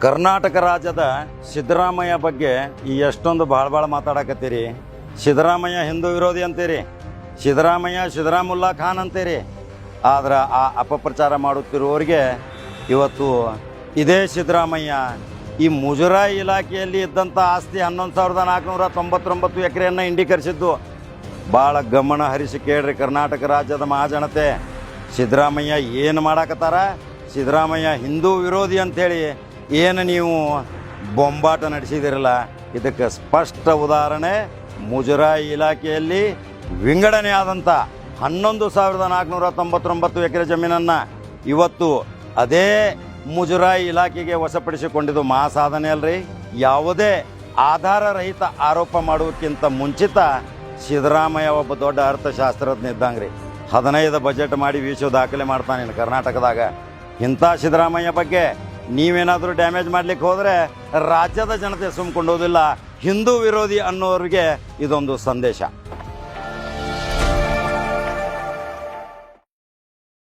ಕರ್ನಾಟಕ ರಾಜ್ಯದ ಸಿದ್ದರಾಮಯ್ಯ ಬಗ್ಗೆ ಈ ಎಷ್ಟೊಂದು ಭಾಳ ಮಾತಾಡಕತ್ತೀರಿ. ಸಿದ್ದರಾಮಯ್ಯ ಹಿಂದೂ ವಿರೋಧಿ ಅಂತೀರಿ, ಸಿದ್ದರಾಮುಲ್ಲಾ ಖಾನ್ ಅಂತೀರಿ. ಆದ್ರೆ ಆ ಅಪಪ್ರಚಾರ ಮಾಡುತ್ತಿರುವವರಿಗೆ ಇವತ್ತು ಇದೇ ಸಿದ್ದರಾಮಯ್ಯ ಈ ಮುಜರಾಯಿ ಇಲಾಖೆಯಲ್ಲಿ ಇದ್ದಂಥ ಆಸ್ತಿ 11,499 ಎಕರೆಯನ್ನು ಇಂಡೀಕರಿಸಿದ್ದು. ಭಾಳ ಗಮನ ಹರಿಸಿ ಕೇಳ್ರಿ ಕರ್ನಾಟಕ ರಾಜ್ಯದ ಮಹಾಜನತೆ. ಸಿದ್ದರಾಮಯ್ಯ ಏನು ಮಾಡಾಕತ್ತಾರ, ಸಿದ್ದರಾಮಯ್ಯ ಹಿಂದೂ ವಿರೋಧಿ ಅಂಥೇಳಿ ಏನು ನೀವು ಬೊಂಬಾಟ ನಡೆಸಿದಿರಲ್ಲ, ಇದಕ್ಕೆ ಸ್ಪಷ್ಟ ಉದಾಹರಣೆ ಮುಜರಾಯಿ ಇಲಾಖೆಯಲ್ಲಿ ವಿಂಗಡಣೆ ಆದಂಥ 11,499 ಎಕರೆ ಜಮೀನನ್ನು ಇವತ್ತು ಅದೇ ಮುಜರಾಯಿ ಇಲಾಖೆಗೆ ವಶಪಡಿಸಿಕೊಂಡಿದ್ದು ಮಹಾಸಾಧನೆ ಅಲ್ರಿ. ಯಾವುದೇ ಆಧಾರ ರಹಿತ ಆರೋಪ ಮಾಡೋಕ್ಕಿಂತ ಮುಂಚಿತ ಸಿದ್ದರಾಮಯ್ಯ ಒಬ್ಬ ದೊಡ್ಡ ಅರ್ಥಶಾಸ್ತ್ರಜ್ಞ ಇದ್ದಂಗ್ರಿ. 15 ಬಜೆಟ್ ಮಾಡಿ ವಿಶ್ವ ದಾಖಲೆ ಮಾಡ್ತಾನೆ ಕರ್ನಾಟಕದಾಗ. ಇಂಥ ಸಿದ್ದರಾಮಯ್ಯ ಬಗ್ಗೆ ನೀವೇನಾದರೂ ಡ್ಯಾಮೇಜ್ ಮಾಡಲಿಕ್ಕೆ ಹೋದರೆ ರಾಜ್ಯದ ಜನತೆ ಸುಮ್ಕೊಂಡೋದಿಲ್ಲ. ಹಿಂದೂ ವಿರೋಧಿ ಅನ್ನೋರಿಗೆ ಇದೊಂದು ಸಂದೇಶ.